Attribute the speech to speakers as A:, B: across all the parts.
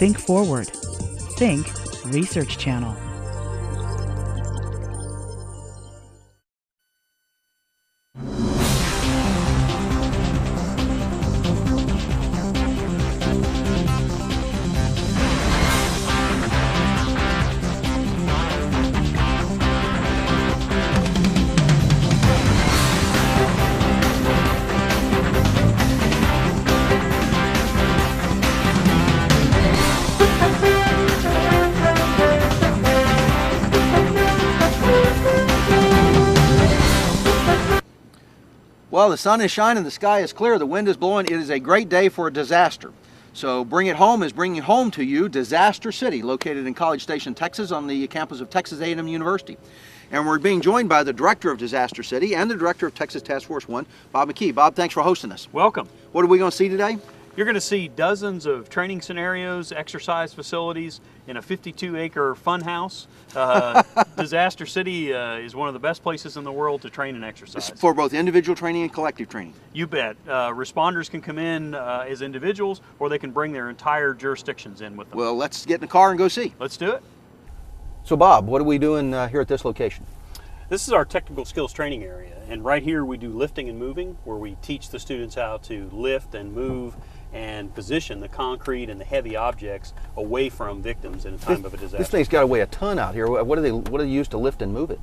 A: Think forward. Think Research Channel.
B: Well, the sun is shining, the sky is clear, the wind is blowing. It is a great day for a disaster. So Bring It Home is bringing home to you Disaster City, located in College Station, Texas, on the campus of Texas A&M University. And we're being joined by the Director of Disaster City and the Director of Texas Task Force 1, Bob McKee. Bob, thanks for hosting us.
C: Welcome.
B: What are we going to see today?
C: You're going to see dozens of training scenarios, exercise facilities in a 52-acre fun house. Disaster City is one of the best places in the world to train and exercise.
B: It's for both individual training and collective training.
C: You bet. Responders can come in as individuals, or they can bring their entire jurisdictions in with them.
B: Well, let's get in the car and go see.
C: Let's do it.
B: So Bob, what are we doing here at this location?
C: This is our technical skills training area, and right here we do lifting and moving, where we teach the students how to lift and move and position the concrete and the heavy objects away from victims in a time of a disaster.
B: This thing's got to weigh a ton out here. What do they use to lift and move it?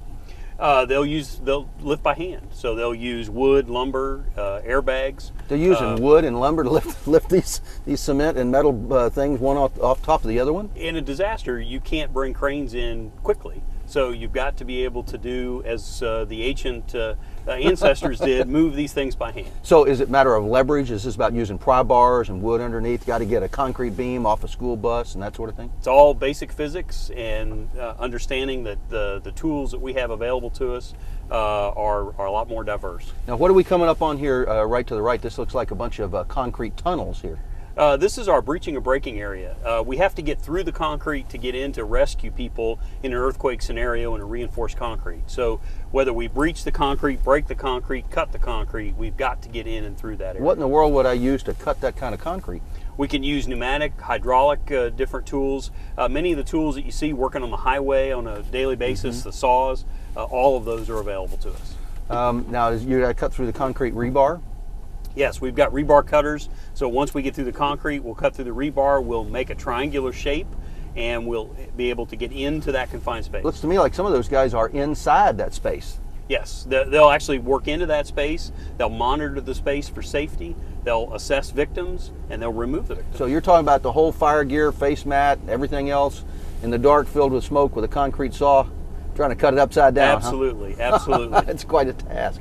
C: They'll lift by hand. So they'll use wood, lumber, airbags.
B: They're using wood and lumber to lift these cement and metal things one off top of the other one?
C: In a disaster, you can't bring cranes in quickly. So you've got to be able to do as the ancient ancestors did, move these things by hand.
B: So is it a matter of leverage? Is this about using pry bars and wood underneath? Got to get a concrete beam off a school bus and that sort of thing?
C: It's all basic physics and understanding that the tools that we have available to us are a lot more diverse.
B: Now what are we coming up on here right to the right? This looks like a bunch of concrete tunnels here.
C: This is our breaching and breaking area. We have to get through the concrete to get in to rescue people in an earthquake scenario in a reinforced concrete. So whether we breach the concrete, break the concrete, cut the concrete, we've got to get in and through that area.
B: What in the world would I use to cut that kind of concrete?
C: We can use pneumatic, hydraulic, different tools. Many of the tools that you see working on the highway on a daily basis, the saws, all of those are available to us.
B: Now, you got to cut through the concrete rebar?
C: Yes, we've got rebar cutters, so once we get through the concrete, we'll cut through the rebar, we'll make a triangular shape, and we'll be able to get into that confined space.
B: Looks to me like some of those guys are inside that space.
C: Yes, they'll actually work into that space, they'll monitor the space for safety, they'll assess victims, and they'll remove the victims.
B: So you're talking about the whole fire gear, face mat, everything else in the dark filled with smoke with a concrete saw, trying to cut it upside down,
C: Absolutely,
B: huh?
C: absolutely.
B: It's quite a task.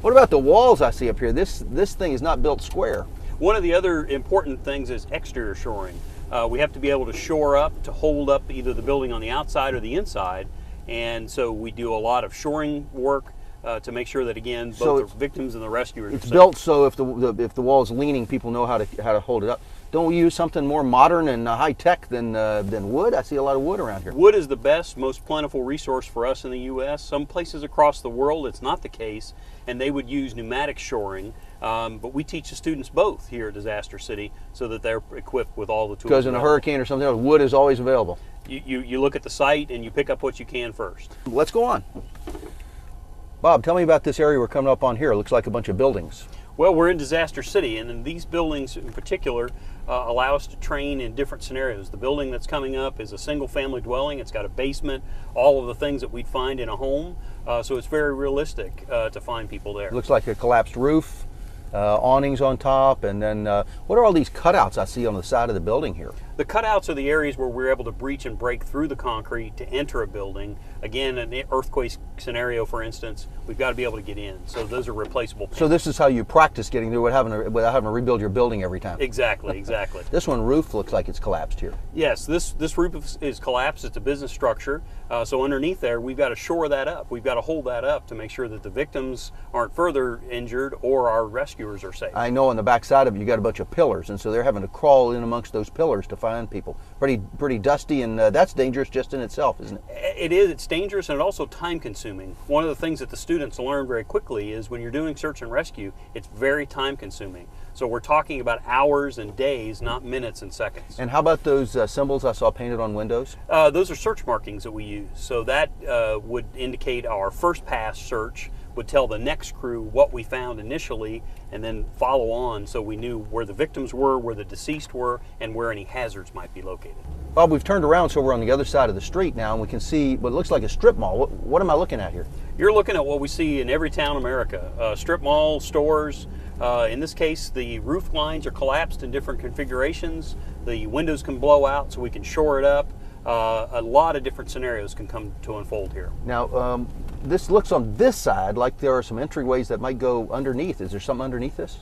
B: What about the walls I see up here? This thing is not built square.
C: One of the other important things is exterior shoring. We have to be able to shore up to hold up either the building on the outside or the inside, and so we do a lot of shoring work to make sure that, again, both the victims and the rescuers are safe.
B: It's built so if the wall is leaning, people know how to hold it up. Don't we use something more modern and high tech than wood? I see a lot of wood around here.
C: Wood is the best, most plentiful resource for us in the U.S. Some places across the world it's not the case, and they would use pneumatic shoring. But we teach the students both here at Disaster City so that they're equipped with all the tools.
B: Because in a hurricane or something else, wood is always available.
C: You look at the site and you pick up what you can first.
B: Let's go on. Bob, tell me about this area we're coming up on here. It looks like a bunch of buildings.
C: Well, we're in Disaster City, and in these buildings in particular allow us to train in different scenarios. The building that's coming up is a single-family dwelling. It's got a basement, all of the things that we'd find in a home, so it's very realistic to find people there.
B: It looks like a collapsed roof, awnings on top, and then what are all these cutouts I see on the side of the building here?
C: The cutouts are the areas where we're able to breach and break through the concrete to enter a building. Again, an earthquake scenario, for instance, we've got to be able to get in. So those are replaceable panels.
B: So this is how you practice getting through without having to rebuild your building every time.
C: Exactly, exactly.
B: This roof looks like it's collapsed here.
C: Yes, this roof is collapsed. It's a business structure. So underneath there, we've got to shore that up. We've got to hold that up to make sure that the victims aren't further injured or our rescuers are safe.
B: I know on the back side of it, you got a bunch of pillars, and so they're having to crawl in amongst those pillars to find people. Pretty dusty, and that's dangerous just in itself, isn't it?
C: It is. It's dangerous, and it's also time-consuming. One of the things that the students learn very quickly is when you're doing search and rescue, it's very time-consuming. So we're talking about hours and days, not minutes and seconds.
B: And how about those symbols I saw painted on windows?
C: Those are search markings that we use. So that would indicate our first pass search, would tell the next crew what we found initially, and then follow on so we knew where the victims were, where the deceased were, and where any hazards might be located.
B: Bob, we've turned around so we're on the other side of the street now, and we can see what looks like a strip mall. What am I looking at here?
C: You're looking at what we see in every town in America. Strip malls, stores. In this case, the roof lines are collapsed in different configurations. The windows can blow out so we can shore it up. A lot of different scenarios can come to unfold here.
B: Now, this looks on this side like there are some entryways that might go underneath. Is there something underneath this?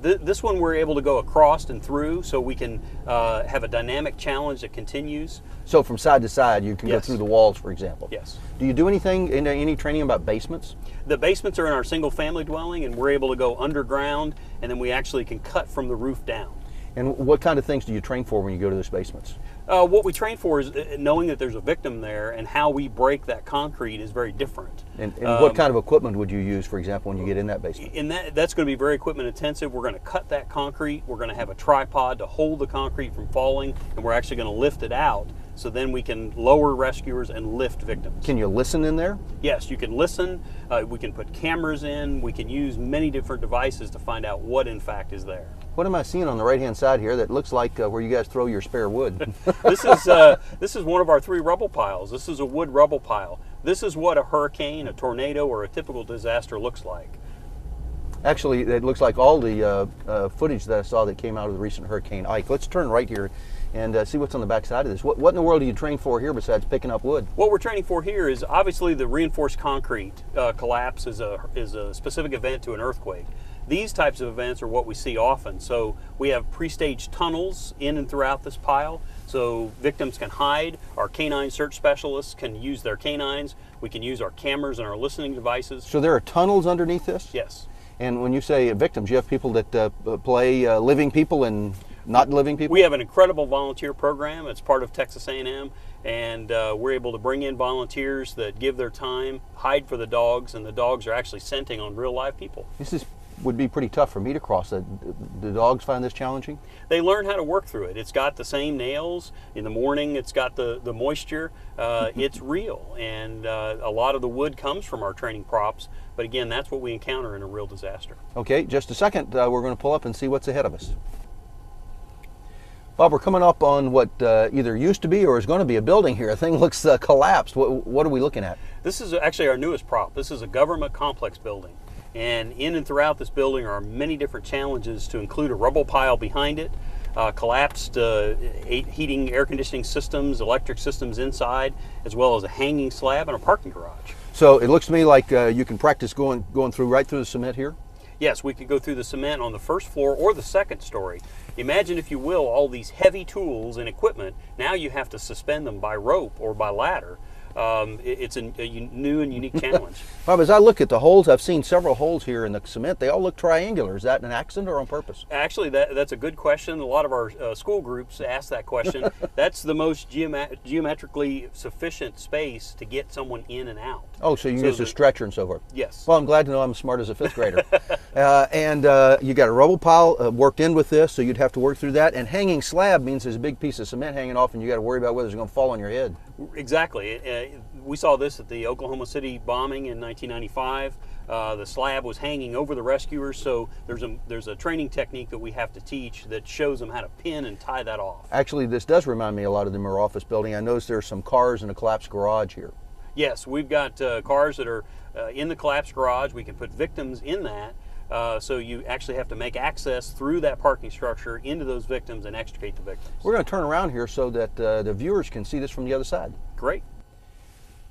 C: This one we're able to go across and through, so we can have a dynamic challenge that continues.
B: So from side to side, you can go
C: Yes.
B: through the walls, for example.
C: Yes.
B: Do you do anything in any training about basements?
C: The basements are in our single-family dwelling, and we're able to go underground, and then we actually can cut from the roof down.
B: And what kind of things do you train for when you go to those basements?
C: What we train for is knowing that there's a victim there, and how we break that concrete is very different.
B: And what kind of equipment would you use, for example, when you get in that basement?
C: And that's going to be very equipment intensive. We're going to cut that concrete. We're going to have a tripod to hold the concrete from falling, and we're actually going to lift it out, so then we can lower rescuers and lift victims.
B: Can you listen in there?
C: Yes, you can listen. We can put cameras in. We can use many different devices to find out what in fact is there.
B: What am I seeing on the right-hand side here that looks like where you guys throw your spare wood?
C: This is one of our 3 rubble piles. This is a wood rubble pile. This is what a hurricane, a tornado, or a typical disaster looks like.
B: Actually, it looks like all the footage that I saw that came out of the recent Hurricane Ike. Let's turn right here and see what's on the back side of this. What in the world do you train for here besides picking up wood?
C: What we're training for here is obviously the reinforced concrete collapse is a specific event to an earthquake. These types of events are what we see often. So we have pre-staged tunnels in and throughout this pile, so victims can hide. Our canine search specialists can use their canines. We can use our cameras and our listening devices.
B: So there are tunnels underneath this?
C: Yes.
B: And when you say victims, you have people that play living people and not living people?
C: We have an incredible volunteer program. It's part of Texas A&M, and we're able to bring in volunteers that give their time, hide for the dogs, and the dogs are actually scenting on real live people.
B: This would be pretty tough for me to cross. The dogs find this challenging?
C: They learn how to work through it. It's got the same nails. In the morning, it's got the moisture. It's real, and a lot of the wood comes from our training props, but again, that's what we encounter in a real disaster.
B: Okay, just a second. We're going to pull up and see what's ahead of us. Bob, we're coming up on what either used to be or is going to be a building here. The thing looks collapsed. What are we looking at?
C: This is actually our newest prop. This is a government complex building. And in and throughout this building are many different challenges, to include a rubble pile behind it, collapsed heating, air conditioning systems, electric systems inside, as well as a hanging slab and a parking garage.
B: So it looks to me like you can practice going right through the cement here?
C: Yes, we could go through the cement on the first floor or the second story. Imagine, if you will, all these heavy tools and equipment. Now you have to suspend them by rope or by ladder. It's a new and unique challenge.
B: Bob, as I look at the holes, I've seen several holes here in the cement. They all look triangular. Is that an accident or on purpose?
C: Actually, that's a good question. A lot of our school groups ask that question. That's the most geometrically sufficient space to get someone in and out.
B: Oh, so you use a stretcher and so forth?
C: Yes.
B: Well, I'm glad to know I'm as smart as a 5th grader. And you got a rubble pile worked in with this, so you'd have to work through that. And hanging slab means there's a big piece of cement hanging off, and you got to worry about whether it's going to fall on your head.
C: Exactly. We saw this at the Oklahoma City bombing in 1995. The slab was hanging over the rescuers, so there's a training technique that we have to teach that shows them how to pin and tie that off.
B: Actually, this does remind me a lot of the Mirror office building. I noticed there's some cars in a collapsed garage here.
C: Yes, we've got cars that are in the collapsed garage. We can put victims in that. So you actually have to make access through that parking structure into those victims and extricate the victims.
B: We're going to turn around here so that the viewers can see this from the other side.
C: Great.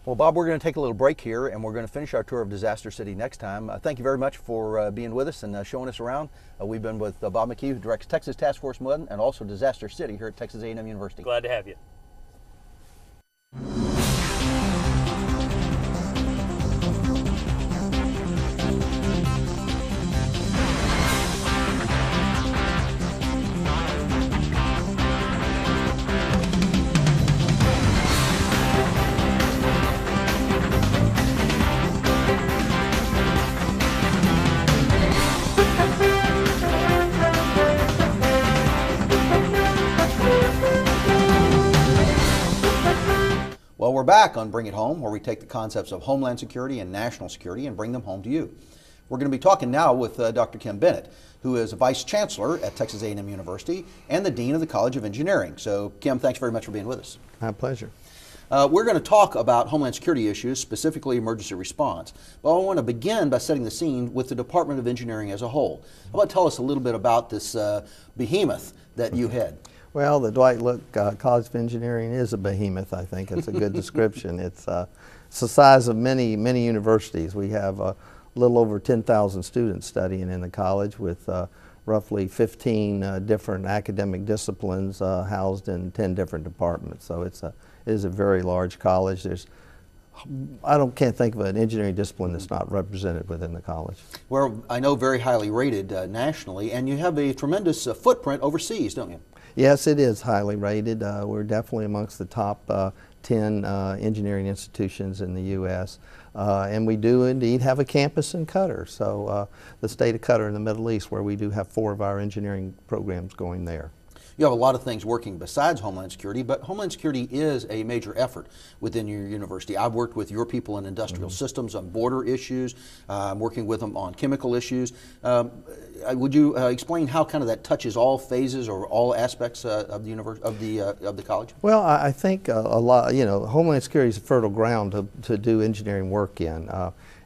B: Well, Bob, we're going to take a little break here, and we're going to finish our tour of Disaster City next time. Thank you very much for being with us and showing us around. We've been with Bob McKee, who directs Texas Task Force 1 and also Disaster City here at Texas A&M University.
C: Glad to have you.
B: we're back on Bring It Home, where we take the concepts of Homeland Security and national security and bring them home to you. We're going to be talking now with Dr. Kemble Bennett, who is a Vice Chancellor at Texas A&M University and the Dean of the College of Engineering. So, Kim, thanks very much for being with us.
D: My pleasure.
B: We're going to talk about Homeland Security issues, specifically emergency response. But I want to begin by setting the scene with the Department of Engineering as a whole. How about tell us a little bit about this behemoth that you head?
D: Well, the Dwight Look College of Engineering is a behemoth, I think. It's a good description. It's the size of many universities. We have a little over 10,000 students studying in the college with roughly 15 different academic disciplines housed in 10 different departments. So it is a very large college. Can't think of an engineering discipline that's not represented within the college.
B: Well, I know very highly rated nationally, and you have a tremendous footprint overseas, don't you?
D: Yes, it is highly rated. We're definitely amongst the top 10 engineering institutions in the U.S. And we do indeed have a campus in Qatar, so the state of Qatar in the Middle East, where we do have 4 of our engineering programs going there.
B: You have a lot of things working besides Homeland Security, but Homeland Security is a major effort within your university. I've worked with your people in industrial systems on border issues. I'm working with them on chemical issues. Would you explain how kind of that touches all phases or all aspects of the college?
D: Well, I think a lot. Homeland Security is a fertile ground to do engineering work in.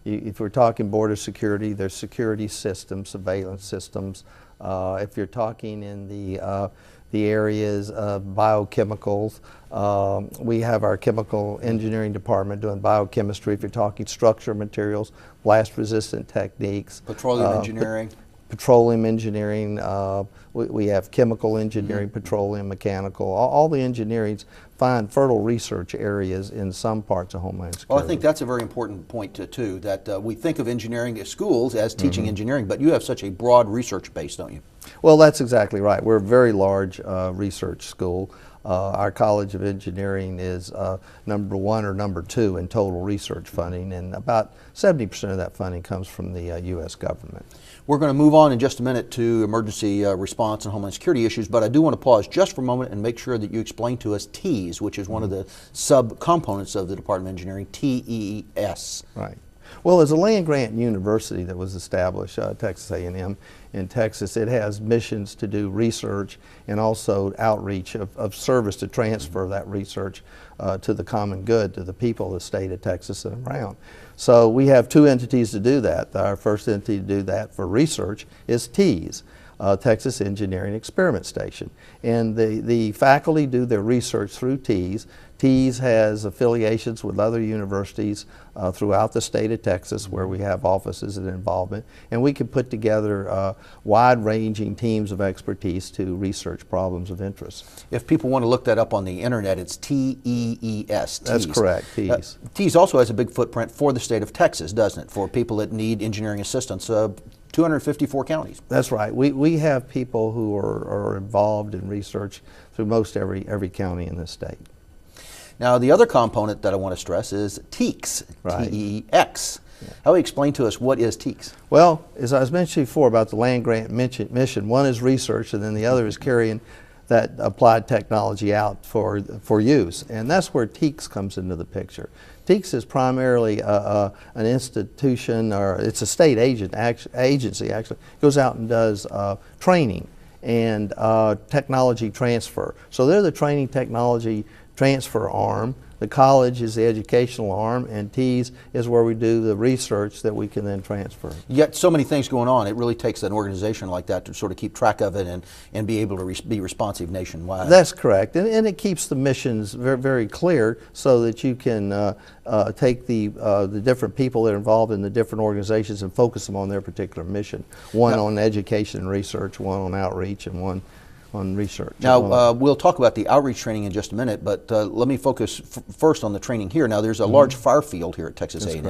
D: If we're talking border security, there's security systems, surveillance systems. If you're talking in the areas of biochemicals, we have our chemical engineering department doing biochemistry. If you're talking structural materials, blast resistant techniques.
B: Petroleum engineering.
D: Petroleum engineering, we have chemical engineering, petroleum, mechanical, all the engineerings find fertile research areas in some parts of Homeland Security.
B: Well, I think that's a very important point too, that we think of engineering as schools as teaching engineering, but you have such a broad research base, don't you?
D: Well, that's exactly right. We're a very large research school. Our College of Engineering is number 1 or number 2 in total research funding, and about 70% of that funding comes from the U.S. government.
B: We're going to move on in just a minute to emergency response and Homeland Security issues, but I do want to pause just for a moment and make sure that you explain to us TEES, which is one of the sub-components of the Department of Engineering, TEES.
D: Right. Well, as a land-grant university that was established, Texas A&M in Texas, it has missions to do research and also outreach of service to transfer that research to the common good, to the people of the state of Texas and around. So we have 2 entities to do that. Our first entity to do that for research is TEES. Texas Engineering Experiment Station. And the faculty do their research through TEES. TEES has affiliations with other universities throughout the state of Texas where we have offices and involvement, and we can put together wide-ranging teams of expertise to research problems of interest.
B: If people want to look that up on the internet, it's TEES.
D: That's correct, TEES.
B: TEES also has a big footprint for the state of Texas, doesn't it, for people that need engineering assistance. 254 counties.
D: That's right. We have people who are involved in research through most every county in this state.
B: Now, the other component that I want to stress is TEEX,
D: right.
B: T-E-E-X. Yeah. How do you explain to us what is TEEX?
D: Well, as I was mentioning before about the land grant mission, one is research and then the other is carrying that applied technology out for use. And that's where TEEX comes into the picture. TEEX is primarily an institution, or it's a state agency actually, goes out and does training and technology transfer. So they're the training technology transfer arm. The college is the educational arm, and TEES is where we do the research that we can then transfer.
B: Yet so many things going on, it really takes an organization like that to sort of keep track of it and be able to be responsive nationwide.
D: That's correct, and it keeps the missions very, very clear so that you can take the different people that are involved in the different organizations and focus them on their particular mission. One on education and research, one on outreach, and one on research.
B: Now, we'll talk about the outreach training in just a minute, but let me focus first on the training here. Now, there's a large fire field here at Texas A&M.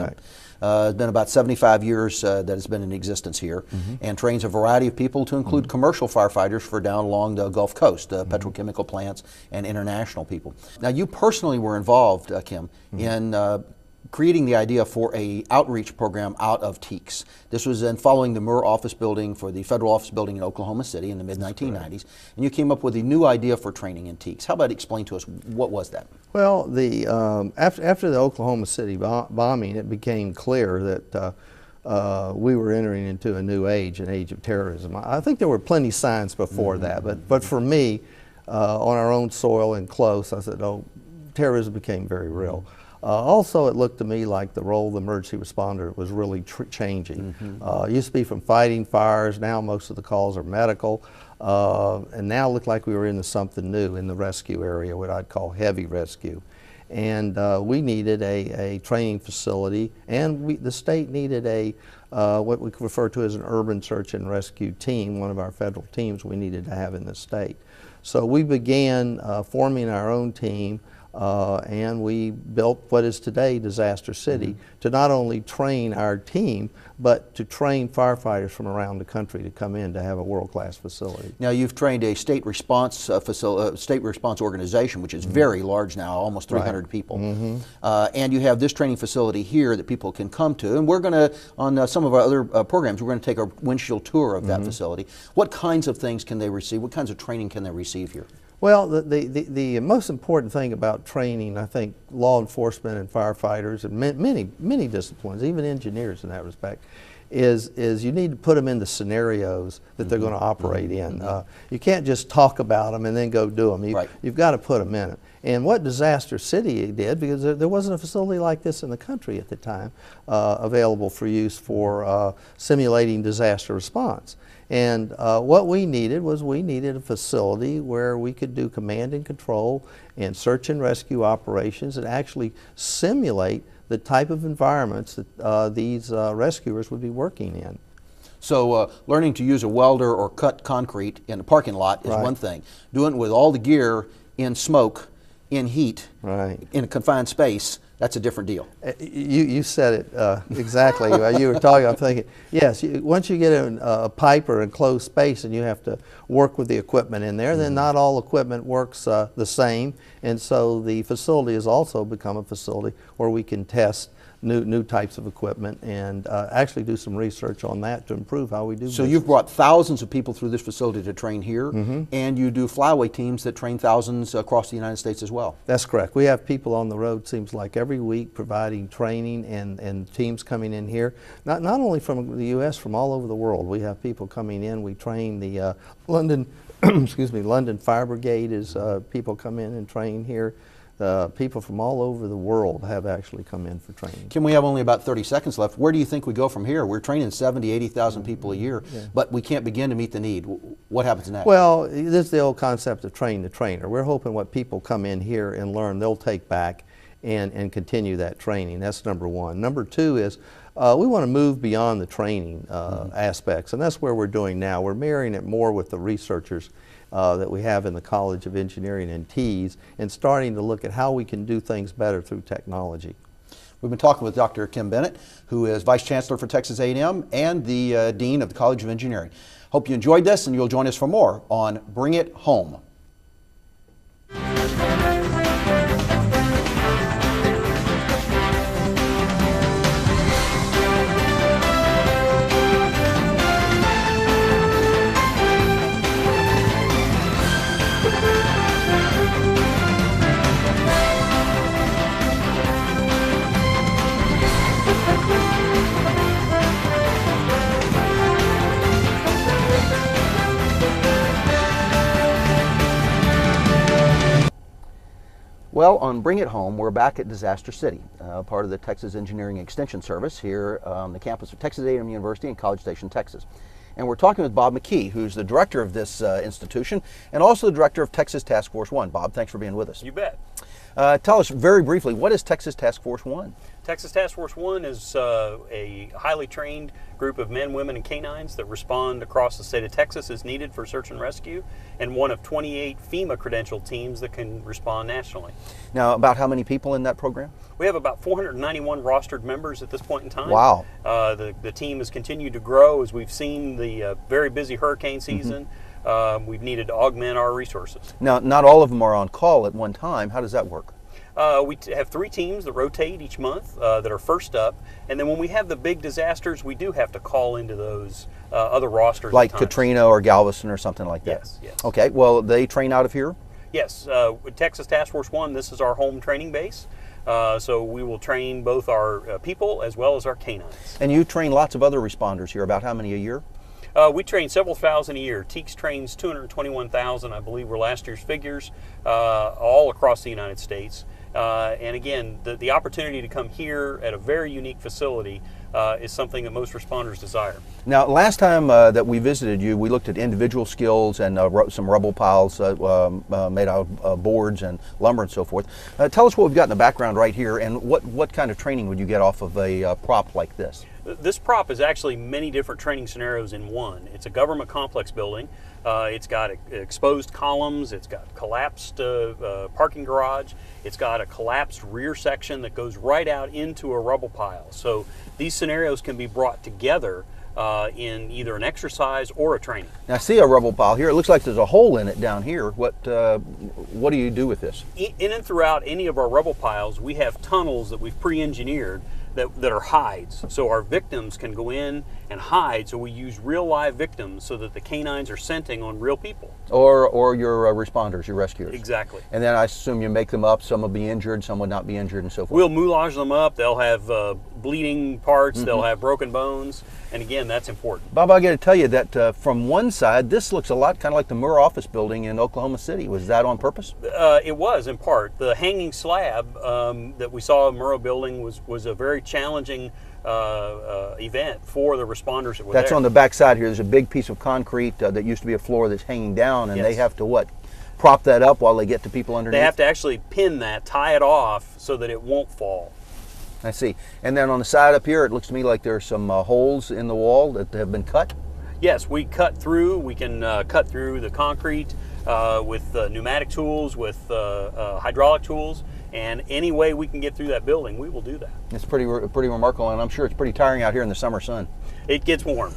B: It's been about 75 years that it's been in existence here, and trains a variety of people to include commercial firefighters for down along the Gulf Coast, petrochemical plants, and international people. Now, you personally were involved, Kim, in creating the idea for a outreach program out of TEEX. This was then following the Murr office building for the federal office building in Oklahoma City in the mid-1990s, and you came up with a new idea for training in TEEX. How about explain to us, what was that?
D: Well, the after the Oklahoma City bombing, it became clear that we were entering into a new age, an age of terrorism. I think there were plenty of signs before that, but for me, on our own soil and close, I said, oh, terrorism became very real. Also, it looked to me like the role of the emergency responder was really changing. It used to be from fighting fires, now most of the calls are medical, and now it looked like we were into something new in the rescue area, what I'd call heavy rescue. And we needed a training facility, and the state needed what we refer to as an urban search and rescue team, one of our federal teams we needed to have in the state. So we began forming our own team, and we built what is today Disaster City to not only train our team, but to train firefighters from around the country to come in to have a world-class facility.
B: Now, you've trained a state response state response organization, which is very large now, almost 300 people. And you have this training facility here that people can come to. And we're going to, on some of our other programs, we're going to take a windshield tour of that facility. What kinds of things can they receive? What kinds of training can they receive here?
D: Well, the most important thing about training, I think, law enforcement and firefighters and many disciplines, even engineers in that respect, is you need to put them into scenarios that they're going to operate in. You can't just talk about them and then go do them. You've got to put them in it. And what Disaster City did, because there wasn't a facility like this in the country at the time available for use for simulating disaster response. And what we needed was a facility where we could do command and control and search and rescue operations and actually simulate the type of environments that these rescuers would be working in.
B: So learning to use a welder or cut concrete in a parking lot is one thing. Doing it with all the gear in smoke, in heat, in a confined space, that's a different deal.
D: You said it exactly. You were talking, I'm thinking, yes, once you get in a pipe or enclosed space and you have to work with the equipment in there, then not all equipment works the same. And so the facility has also become a facility where we can test new types of equipment and actually do some research on that to improve how we do business.
B: So you've brought thousands of people through this facility to train here, and you do flyaway teams that train thousands across the United States as well.
D: That's correct. We have people on the road, seems like every week, providing training and teams coming in here, not only from the U.S., from all over the world. We have people coming in. We train the London, excuse me, London Fire Brigade is people come in and train here. People from all over the world have actually come in for training.
B: Kim, we have only about 30 seconds left. Where do you think we go from here? We're training 70, 80,000 people a year, but we can't begin to meet the need. What happens next?
D: Well, this is the old concept of train the trainer. We're hoping what people come in here and learn, they'll take back and continue that training. That's number one. Number two is we want to move beyond the training aspects, and that's where we're doing now. We're marrying it more with the researchers that we have in the College of Engineering and TEES, and starting to look at how we can do things better through technology.
B: We've been talking with Dr. Kemble Bennett, who is Vice Chancellor for Texas A&M and the Dean of the College of Engineering. Hope you enjoyed this, and you'll join us for more on Bring It Home. Well, on Bring It Home, we're back at Disaster City, part of the Texas Engineering Extension Service here on the campus of Texas A&M University in College Station, Texas. And we're talking with Bob McKee, who's the director of this institution and also the director of Texas Task Force 1. Bob, thanks for being with us.
C: You bet.
B: Tell us very briefly, what is Texas Task Force 1?
C: Texas Task Force 1 is a highly trained group of men, women, and canines that respond across the state of Texas as needed for search and rescue, and one of 28 FEMA credentialed teams that can respond nationally.
B: Now, about how many people in that program?
C: We have about 491 rostered members at this point in time.
B: Wow.
C: The team has continued to grow as we've seen the very busy hurricane season. We've needed to augment our resources.
B: Now, not all of them are on call at one time. How does that work?
C: We have 3 teams that rotate each month that are first up, and then when we have the big disasters, we do have to call into those other rosters.
B: Like Katrina or Galveston or something like that?
C: Yes, yes.
B: Okay, well, they train out of here?
C: Yes, with Texas Task Force 1, this is our home training base. So we will train both our people as well as our canines.
B: And you train lots of other responders here, about how many a year?
C: We train several thousand a year. TEEX trains 221,000, I believe, were last year's figures, all across the United States. And again, the opportunity to come here at a very unique facility is something that most responders desire.
B: Now, last time that we visited you, we looked at individual skills and some rubble piles made out of boards and lumber and so forth. Tell us what we've got in the background right here, and what kind of training would you get off of a prop like this?
C: This prop is actually many different training scenarios in one. It's a government complex building. It's got exposed columns. It's got collapsed parking garage. It's got a collapsed rear section that goes right out into a rubble pile. So these scenarios can be brought together in either an exercise or a training.
B: Now, I see a rubble pile here. It looks like there's a hole in it down here. What do you do with this?
C: In and throughout any of our rubble piles, we have tunnels that we've pre-engineered that are hides. So our victims can go in and hide. So we use real live victims so that the canines are scenting on real people.
B: Or your responders, your rescuers.
C: Exactly.
B: And then I assume you make them up. Some will be injured, some will not be injured, and so forth.
C: We'll moulage them up. They'll have bleeding parts. They'll have broken bones. And again, that's important.
B: Bob, I got to tell you that from one side, this looks a lot kind of like the Moore office building in Oklahoma City. Was that on purpose?
C: It was, in part. The hanging slab that we saw in Murrow building was a very challenging event for the responders that were there.
B: That's on the back side here. There's a big piece of concrete that used to be a floor that's hanging down, and
C: Yes.
B: they have to, what, prop that up while they get to people underneath?
C: They have to actually pin that, tie it off so that it won't fall.
B: I see. And then on the side up here, it looks to me like there's some holes in the wall that have been cut.
C: Yes, we cut through. We can cut through the concrete with pneumatic tools, with hydraulic tools, and any way we can get through that building, we will do that.
B: It's pretty remarkable, and I'm sure it's pretty tiring out here in the summer sun.
C: It gets warm.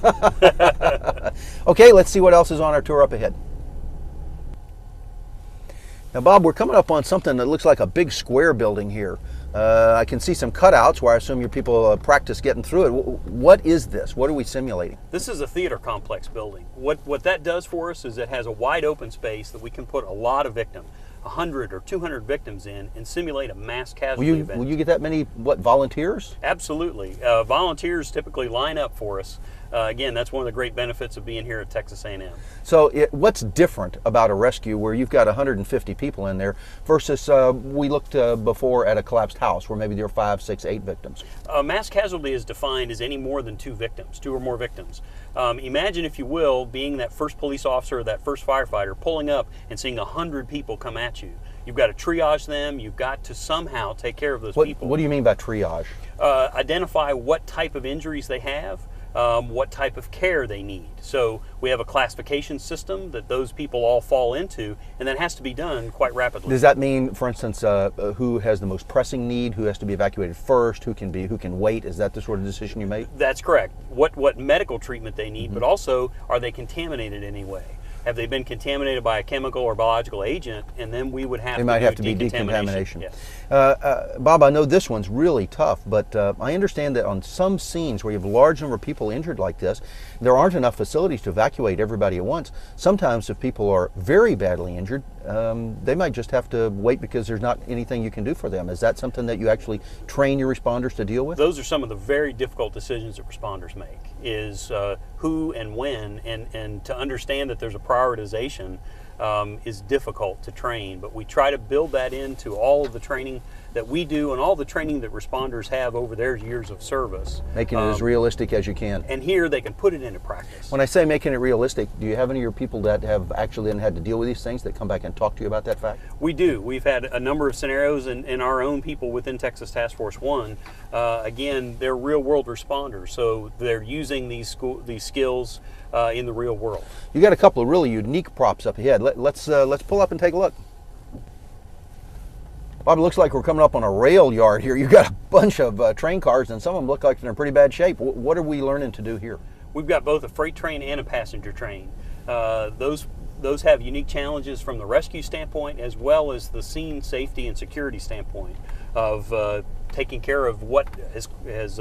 B: Okay, let's see what else is on our tour up ahead. Now, Bob, we're coming up on something that looks like a big square building here. I can see some cutouts where I assume your people practice getting through it. What is this? What are we simulating?
C: This is a theater complex building. What that does for us is it has a wide open space that we can put a lot of victims, 100 or 200 victims in, and simulate a mass casualty event.
B: Will you get that many, volunteers?
C: Absolutely. Volunteers typically line up for us. Again, that's one of the great benefits of being here at Texas A&M.
B: So what's different about a rescue where you've got 150 people in there versus we looked before at a collapsed house where maybe there are 5, 6, 8 victims?
C: A mass casualty is defined as any more than 2 victims, 2 or more victims. Imagine, if you will, being that first police officer or that first firefighter pulling up and seeing 100 people come at you. You've got to triage them. You've got to somehow take care of those people.
B: What do you mean by triage?
C: Identify what type of injuries they have. What type of care they need. So we have a classification system that those people all fall into, and that has to be done quite rapidly.
B: Does that mean, for instance, who has the most pressing need, who has to be evacuated first, who can wait? Is that the sort of decision you make?
C: That's correct. What medical treatment they need, but also, are they contaminated in any way? Have they been contaminated by a chemical or biological agent? And then we would have
B: They might have to be decontamination.
C: Yes.
B: Bob, I know this one's really tough, but I understand that on some scenes where you have a large number of people injured like this, there aren't enough facilities to evacuate everybody at once. Sometimes if people are very badly injured, they might just have to wait because there's not anything you can do for them. Is that something that you actually train your responders to deal with?
C: Those are some of the very difficult decisions that responders make, is who and when, and to understand that there's a prioritization is difficult to train, but we try to build that into all of the training that we do and all the training that responders have over their years of service.
B: Making it as realistic as you can.
C: And here they can put it into practice.
B: When I say making it realistic, do you have any of your people that have actually had to deal with these things that come back and talk to you about that fact?
C: We do. We've had a number of scenarios, and our own people within Texas Task Force 1, again, they're real world responders, so they're using these skills in the real world.
B: You got a couple of really unique props up ahead. Let's pull up and take a look. Bob, it looks like we're coming up on a rail yard here. You've got a bunch of train cars, and some of them look like they're in pretty bad shape. What are we learning to do here?
C: We've got both a freight train and a passenger train. Those those have unique challenges from the rescue standpoint as well as the scene safety and security standpoint of taking care of what is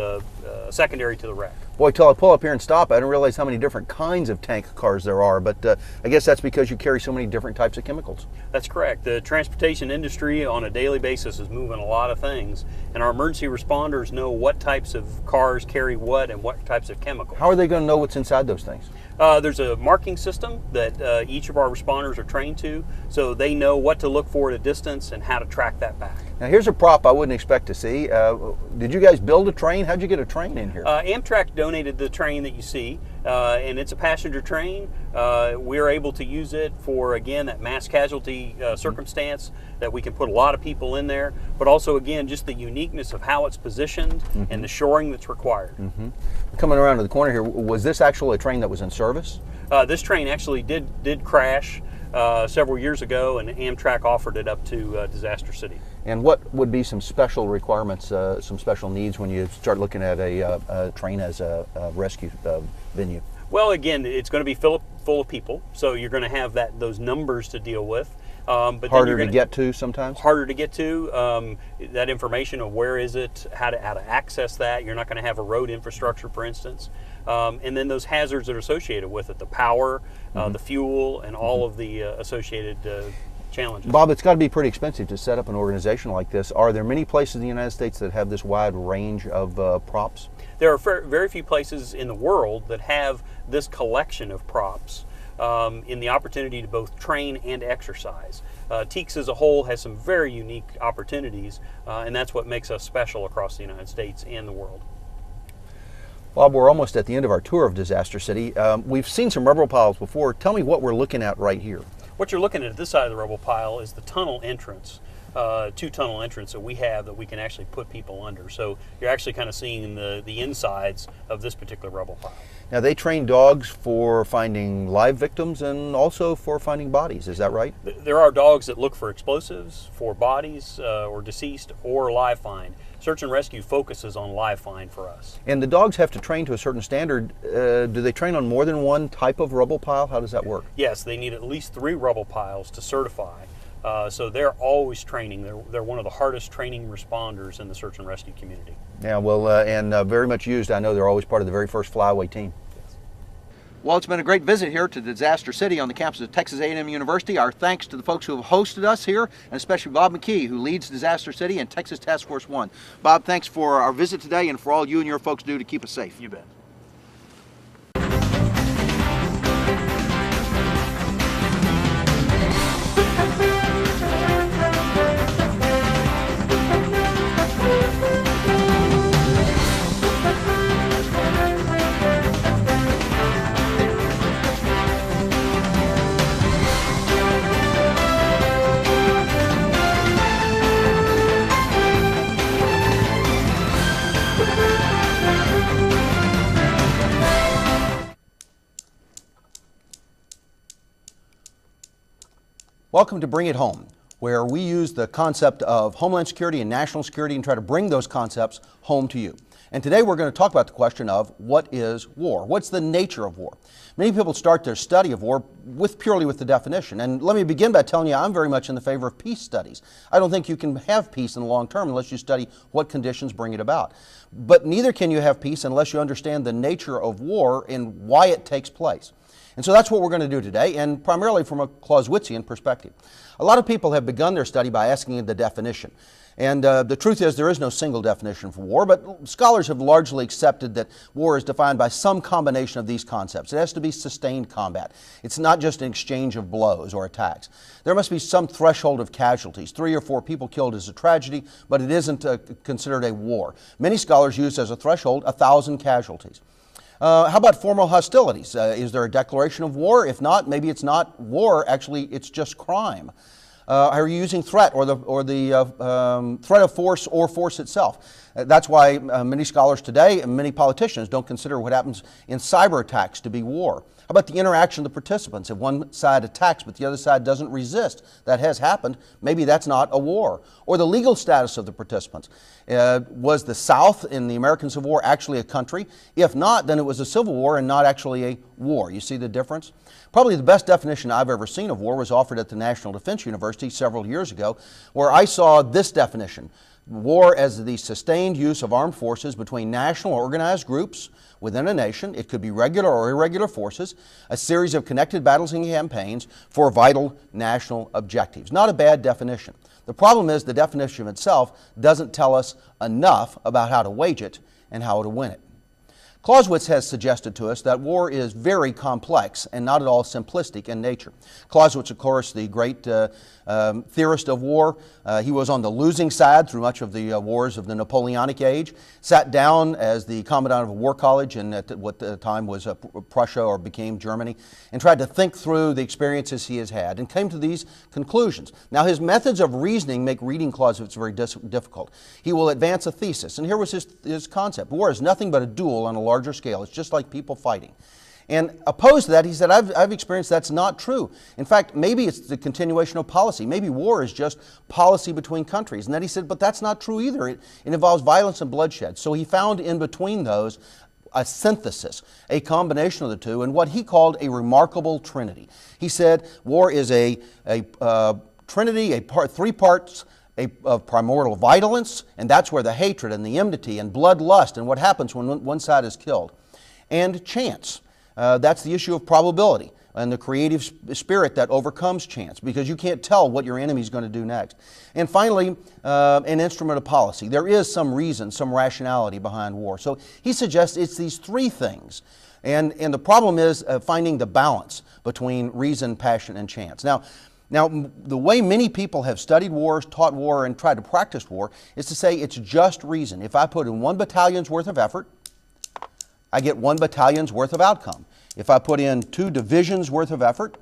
C: secondary to the wreck.
B: Boy, till I pull up here and stop, I didn't realize how many different kinds of tank cars there are, but I guess that's because you carry so many different types of chemicals.
C: That's correct. The transportation industry on a daily basis is moving a lot of things, and our emergency responders know what types of cars carry what and what types of chemicals.
B: How are they going to know what's inside those things?
C: There's a marking system that each of our responders are trained to, so they know what to look for at a distance and how to track that back.
B: Now here's a prop I wouldn't expect to see. Did you guys build a train? How'd you get a train in here?
C: Amtrak donated the train that you see, and it's a passenger train. We're able to use it for, again, that mass casualty circumstance that we can put a lot of people in there, but also, again, just the uniqueness of how it's positioned and the shoring that's required.
B: Coming around to the corner here, was this actually a train that was in service?
C: This train actually did crash several years ago, and Amtrak offered it up to Disaster City.
B: And what would be some special requirements, some special needs when you start looking at a train as a rescue venue?
C: Well, again, it's going to be full of people, so you're going to have those numbers to deal with. But
B: harder to get to sometimes?
C: Harder to get to. That information of where is it, how to access that. You're not going to have a road infrastructure, for instance. And then those hazards that are associated with it, the power, the fuel, and all of the associated challenges.
B: Bob, it's got to be pretty expensive to set up an organization like this. Are there many places in the United States that have this wide range of props?
C: There are very few places in the world that have this collection of props in the opportunity to both train and exercise. TEACS as a whole has some very unique opportunities, and that's what makes us special across the United States and the world.
B: Bob, we're almost at the end of our tour of Disaster City. We've seen some rubble piles before. Tell me what we're looking at right here.
C: What you're looking at this side of the rubble pile is the tunnel entrance, two tunnel entrance that we have that we can actually put people under. So you're actually kind of seeing the insides of this particular rubble pile.
B: Now they train dogs for finding live victims and also for finding bodies, is that right?
C: There are dogs that look for explosives, for bodies or deceased, or live find. Search and rescue focuses on live find for us.
B: And the dogs have to train to a certain standard. Do they train on more than one type of rubble pile? How does that work?
C: Yes, they need at least 3 rubble piles to certify. So they're always training. They're one of the hardest training responders in the search and rescue community.
B: Yeah, well, and very much used. I know they're always part of the very first flyaway team.
C: Yes.
B: Well, it's been a great visit here to Disaster City on the campus of Texas A&M University. Our thanks to the folks who have hosted us here, and especially Bob McKee, who leads Disaster City and Texas Task Force 1. Bob, thanks for our visit today and for all you and your folks do to keep us safe.
C: You bet.
B: Welcome to Bring It Home, where we use the concept of Homeland Security and national security and try to bring those concepts home to you. And today we're going to talk about the question of what is war? What's the nature of war? Many people start their study of war purely with the definition. And let me begin by telling you I'm very much in the favor of peace studies. I don't think you can have peace in the long term unless you study what conditions bring it about. But neither can you have peace unless you understand the nature of war and why it takes place. And so that's what we're going to do today, and primarily from a Clausewitzian perspective. A lot of people have begun their study by asking the definition. And the truth is there is no single definition for war, but scholars have largely accepted that war is defined by some combination of these concepts. It has to be sustained combat. It's not just an exchange of blows or attacks. There must be some threshold of casualties. 3 or 4 people killed is a tragedy, but it isn't considered a war. Many scholars use as a threshold 1,000 casualties. How about formal hostilities? Is there a declaration of war? If not, maybe it's not war, actually it's just crime. Are you using threat or the threat of force or force itself? That's why many scholars today and many politicians don't consider what happens in cyber attacks to be war. How about the interaction of the participants? If one side attacks but the other side doesn't resist, that has happened, maybe that's not a war. Or the legal status of the participants. Was the South in the American Civil War actually a country? If not, then it was a civil war and not actually a war. You see the difference? Probably the best definition I've ever seen of war was offered at the National Defense University several years ago, where I saw this definition: war as the sustained use of armed forces between national organized groups within a nation. It could be regular or irregular forces, a series of connected battles and campaigns for vital national objectives. Not a bad definition. The problem is the definition itself doesn't tell us enough about how to wage it and how to win it. Clausewitz has suggested to us that war is very complex and not at all simplistic in nature. Clausewitz, of course, the great theorist of war, he was on the losing side through much of the wars of the Napoleonic age, sat down as the commandant of a war college in what at the time was Prussia or became Germany, and tried to think through the experiences he has had and came to these conclusions. Now, his methods of reasoning make reading Clausewitz very difficult. He will advance a thesis, and here was his concept. War is nothing but a duel on a larger scale. It's just like people fighting. And opposed to that, he said, I've experienced that's not true. In fact, maybe it's the continuation of policy. Maybe war is just policy between countries. And then he said, but that's not true either. It involves violence and bloodshed. So he found in between those a synthesis, a combination of the two, and what he called a remarkable trinity. He said war is a trinity, three parts of primordial violence, and that's where the hatred and the enmity and bloodlust and what happens when one side is killed. And chance. That's the issue of probability and the creative spirit that overcomes chance, because you can't tell what your enemy is going to do next. And finally, an instrument of policy. There is some reason, some rationality behind war. So he suggests it's these three things. And the problem is finding the balance between reason, passion, and chance. Now, the way many people have studied wars, taught war, and tried to practice war is to say it's just reason. If I put in 1 battalion's worth of effort, I get 1 battalion's worth of outcome. If I put in 2 divisions worth of effort,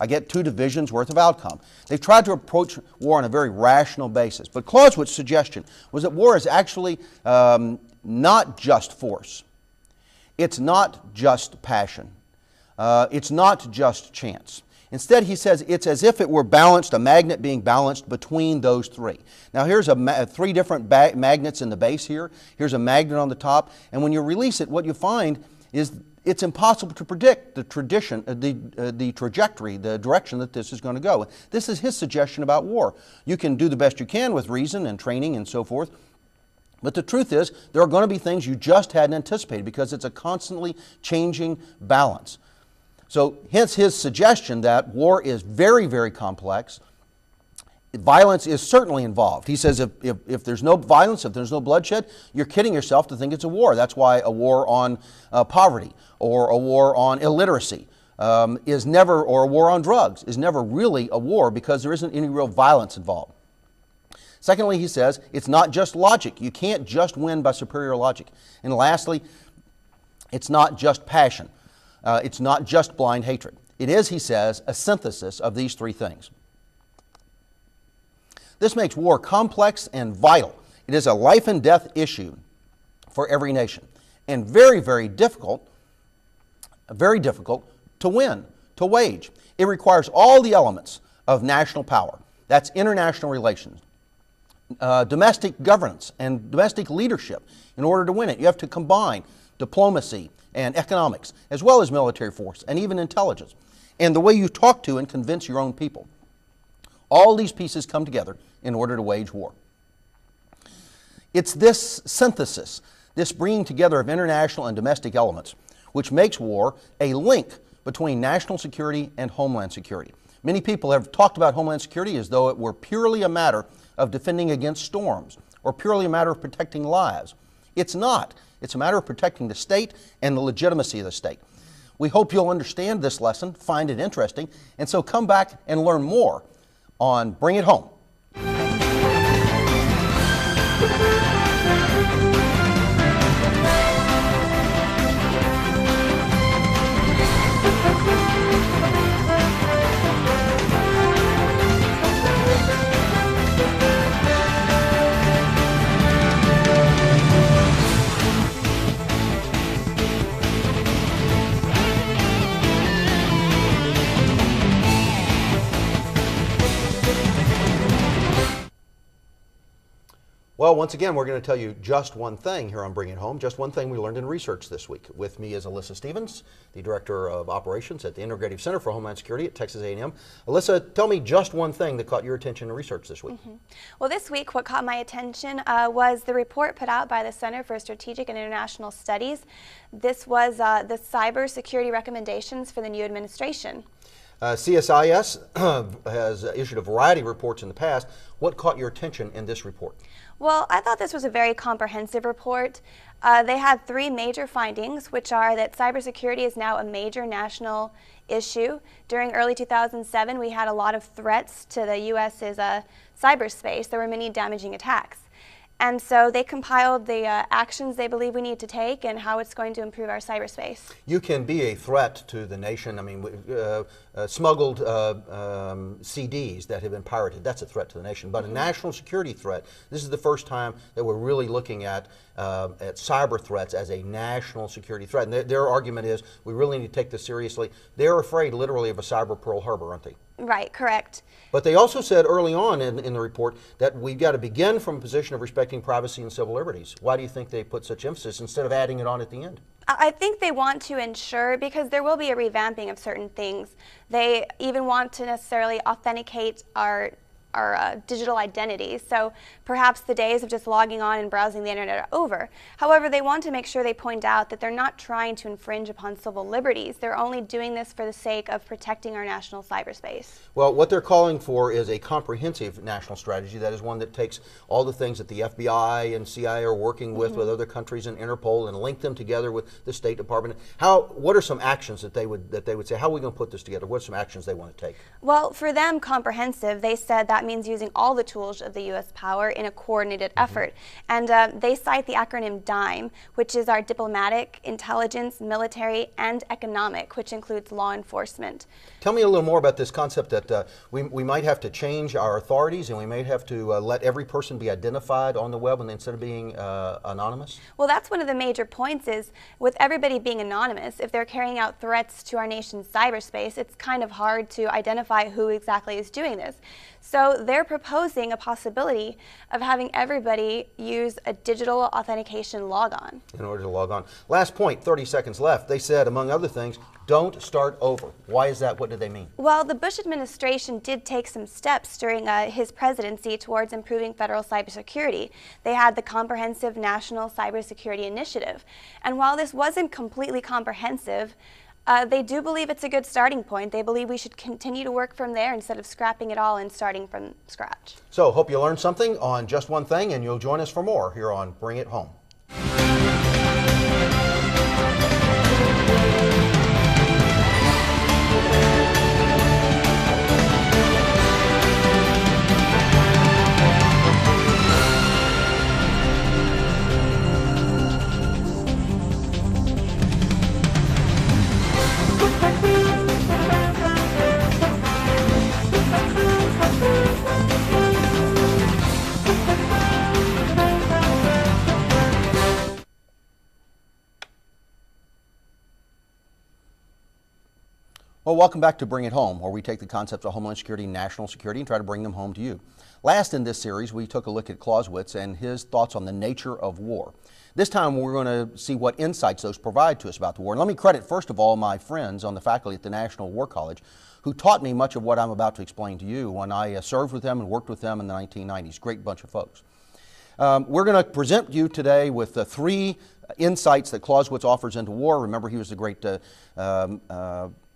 B: I get 2 divisions worth of outcome. They've tried to approach war on a very rational basis. But Clausewitz's suggestion was that war is actually not just force. It's not just passion. It's not just chance. Instead, he says it's as if it were balanced, a magnet being balanced between those three. Now, here's 3 different magnets in the base here. Here's a magnet on the top. And when you release it, what you find is it's impossible to predict the trajectory, the direction that this is going to go. This is his suggestion about war. You can do the best you can with reason and training and so forth. But the truth is, there are going to be things you just hadn't anticipated because it's a constantly changing balance. So hence his suggestion that war is very, very complex. Violence is certainly involved. He says if there's no violence, if there's no bloodshed, you're kidding yourself to think it's a war. That's why a war on poverty or a war on illiteracy is never, or a war on drugs, is never really a war because there isn't any real violence involved. Secondly, he says it's not just logic. You can't just win by superior logic. And lastly, it's not just passion. It's not just blind hatred. It is, he says, a synthesis of these 3 things. This makes war complex and vital. It is a life and death issue for every nation, and very, very difficult to win, to wage. It requires all the elements of national power. That's international relations, domestic governance, and domestic leadership. In order to win it, you have to combine diplomacy and economics, as well as military force, and even intelligence, and the way you talk to and convince your own people. All these pieces come together in order to wage war. It's this synthesis, this bringing together of international and domestic elements, which makes war a link between national security and Homeland Security. Many people have talked about Homeland Security as though it were purely a matter of defending against storms, or purely a matter of protecting lives. It's not. It's a matter of protecting the state and the legitimacy of the state. We hope you'll understand this lesson, find it interesting, and so come back and learn more on Bring It Home. Well, once again, we're going to tell you just one thing here on Bring It Home, just one thing we learned in research this week. With me is Alyssa Stephens, the Director of Operations at the Integrative Center for Homeland Security at Texas A&M. Alyssa, tell me just one thing that caught your attention in research this week.
E: Well, this week what caught my attention was the report put out by the Center for Strategic and International Studies. This was the cybersecurity recommendations for the new administration.
B: CSIS has issued a variety of reports in the past. What caught your attention in this report?
E: Well, I thought this was a very comprehensive report. They had three major findings, which are that cybersecurity is now a major national issue. During early 2007, we had a lot of threats to the U.S.'s cyberspace. There were many damaging attacks. And so they compiled the actions they believe we need to take and how it's going to improve our cyberspace.
B: You can be a threat to the nation. I mean, smuggled CDs that have been pirated, that's a threat to the nation. But a national security threat, this is the first time that we're really looking at cyber threats as a national security threat. And their argument is we really need to take this seriously. They're afraid literally of a cyber Pearl Harbor, aren't they?
E: Right, correct.
B: But they also said early on in the report that we've got to begin from a position of respecting privacy and civil liberties. Why do you think they put such emphasis instead of adding it on at the end?
E: I think they want to ensure, because there will be a revamping of certain things. They even want to necessarily authenticate our digital identities. So perhaps the days of just logging on and browsing the internet are over. However, they want to make sure they point out that they're not trying to infringe upon civil liberties. They're only doing this for the sake of protecting our national cyberspace.
B: Well, what they're calling for is a comprehensive national strategy. That is one that takes all the things that the FBI and CIA are working with other countries and Interpol and link them together with the State Department. What are some actions that they would say, how are we going to put this together? What are some actions they want to take?
E: Well, for them, comprehensive, they said that means using all the tools of the U.S. power in a coordinated effort. And they cite the acronym DIME, which is our diplomatic, intelligence, military, and economic, which includes law enforcement.
B: Tell me a little more about this concept that we might have to change our authorities and we may have to let every person be identified on the web instead of being anonymous?
E: Well, that's one of the major points is with everybody being anonymous, if they're carrying out threats to our nation's cyberspace, it's kind of hard to identify who exactly is doing this. So they're proposing a possibility of having everybody use a digital authentication logon.
B: In order to log on. Last point, 30 seconds left. They said, among other things, don't start over. Why is that? What did they mean?
E: Well, the Bush administration did take some steps during his presidency towards improving federal cybersecurity. They had the Comprehensive National Cybersecurity Initiative. And while this wasn't completely comprehensive, they do believe it's a good starting point. They believe we should continue to work from there instead of scrapping it all and starting from scratch.
B: So, hope you learned something on Just One Thing, and you'll join us for more here on Bring It Home. Well, welcome back to Bring It Home, where we take the concepts of Homeland Security and national security and try to bring them home to you. Last in this series, we took a look at Clausewitz and his thoughts on the nature of war. This time, we're going to see what insights those provide to us about the war. And let me credit, first of all, my friends on the faculty at the National War College who taught me much of what I'm about to explain to you when I served with them and worked with them in the 1990s. Great bunch of folks. We're going to present you today with three insights that Clausewitz offers into war. Remember, he was the great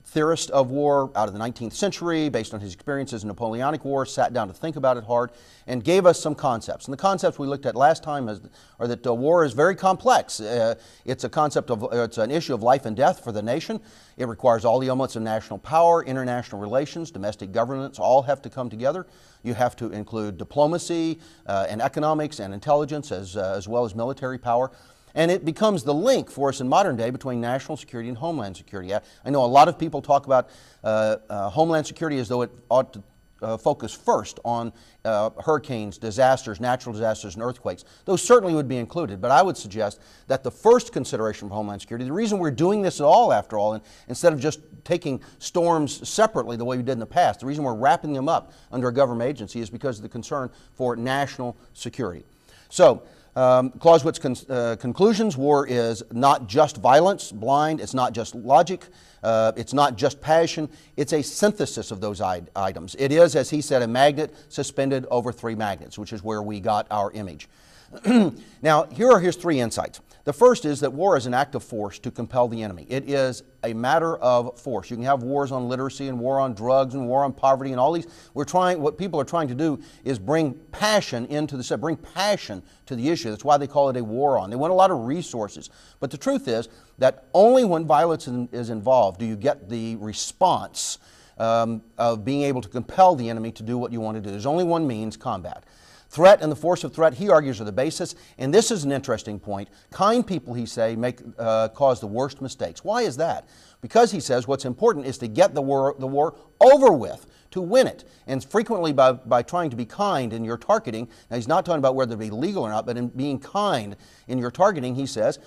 B: theorist of war out of the 19th century, based on his experiences in Napoleonic War, sat down to think about it hard, and gave us some concepts. And the concepts we looked at last time are that war is very complex. It's an issue of life and death for the nation. It requires all the elements of national power, international relations, domestic governance, all have to come together. You have to include diplomacy and economics and intelligence as well as military power. And it becomes the link for us in modern day between national security and homeland security. I know a lot of people talk about homeland security as though it ought to focus first on hurricanes, disasters, natural disasters, and earthquakes. Those certainly would be included, but I would suggest that the first consideration for homeland security, the reason we're doing this at all, after all, and instead of just taking storms separately the way we did in the past, the reason we're wrapping them up under a government agency is because of the concern for national security. So, Clausewitz' conclusions: war is not just violence, blind, it's not just logic, it's not just passion, it's a synthesis of those items. It is, as he said, a magnet suspended over three magnets, which is where we got our image. Now, here are his three insights. The first is that war is an act of force to compel the enemy. It is a matter of force. You can have wars on literacy and war on drugs and war on poverty and all these. What people are trying to do is bring passion into the bring passion to the issue. That's why they call it a war on. They want a lot of resources. But the truth is that only when violence is involved do you get the response of being able to compel the enemy to do what you want to do. There's only one means: combat. Threat and the force of threat, he argues, are the basis. And this is an interesting point. Kind people, he say, cause the worst mistakes. Why is that? Because, he says, what's important is to get the war over with, to win it. And frequently by trying to be kind in your targeting, now he's not talking about whether it be legal or not, but in being kind in your targeting, he says,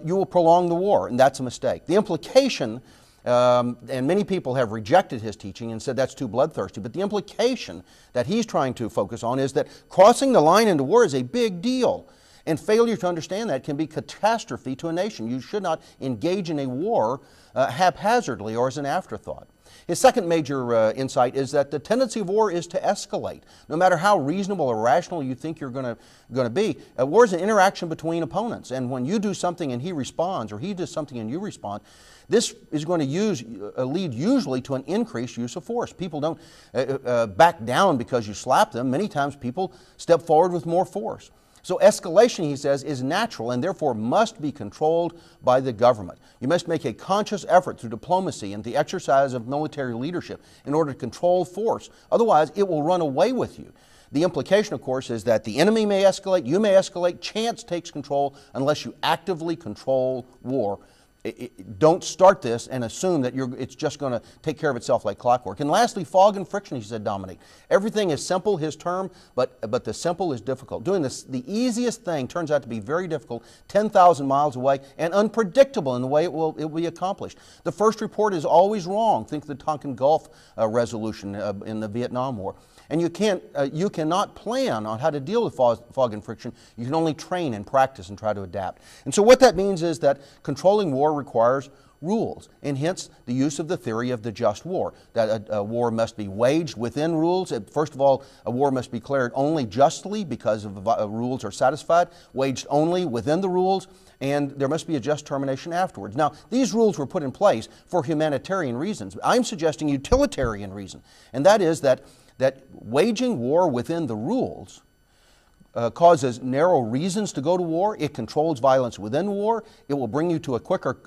B: you will prolong the war, and that's a mistake. The implication, and many people have rejected his teaching and said that's too bloodthirsty, but the implication that he's trying to focus on is that crossing the line into war is a big deal, and failure to understand that can be catastrophe to a nation. You should not engage in a war haphazardly or as an afterthought. His second major insight is that the tendency of war is to escalate. No matter how reasonable or rational you think you're going to be, war is an interaction between opponents, and when you do something and he responds, or he does something and you respond, this is going to lead usually to an increased use of force. People don't back down because you slap them. Many times people step forward with more force. So escalation, he says, is natural and therefore must be controlled by the government. You must make a conscious effort through diplomacy and the exercise of military leadership in order to control force. Otherwise, it will run away with you. The implication, of course, is that the enemy may escalate, you may escalate, chance takes control unless you actively control war. Don't start this and assume that it's just going to take care of itself like clockwork. And lastly, fog and friction, he said, dominate. Everything is simple, his term, but the simple is difficult. Doing this, the easiest thing turns out to be very difficult, 10,000 miles away, and unpredictable in the way it will be accomplished. The first report is always wrong. Think of the Tonkin Gulf resolution in the Vietnam War. And you cannot plan on how to deal with fog and friction. You can only train and practice and try to adapt. And so what that means is that controlling war requires rules, and hence the use of the theory of the just war, that a war must be waged within rules. First of all, a war must be declared only justly because of rules are satisfied, waged only within the rules, and there must be a just termination afterwards. Now, these rules were put in place for humanitarian reasons. I'm suggesting utilitarian reason, and that is that waging war within the rules causes narrow reasons to go to war. It controls violence within war. It will bring you to a quicker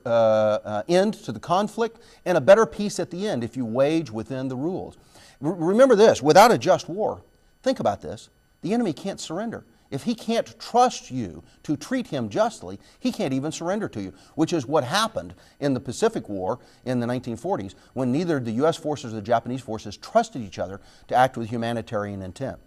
B: end to the conflict and a better peace at the end if you wage within the rules. Remember this, without a just war, think about this, the enemy can't surrender. If he can't trust you to treat him justly, he can't even surrender to you, which is what happened in the Pacific War in the 1940s when neither the U.S. forces or the Japanese forces trusted each other to act with humanitarian intent.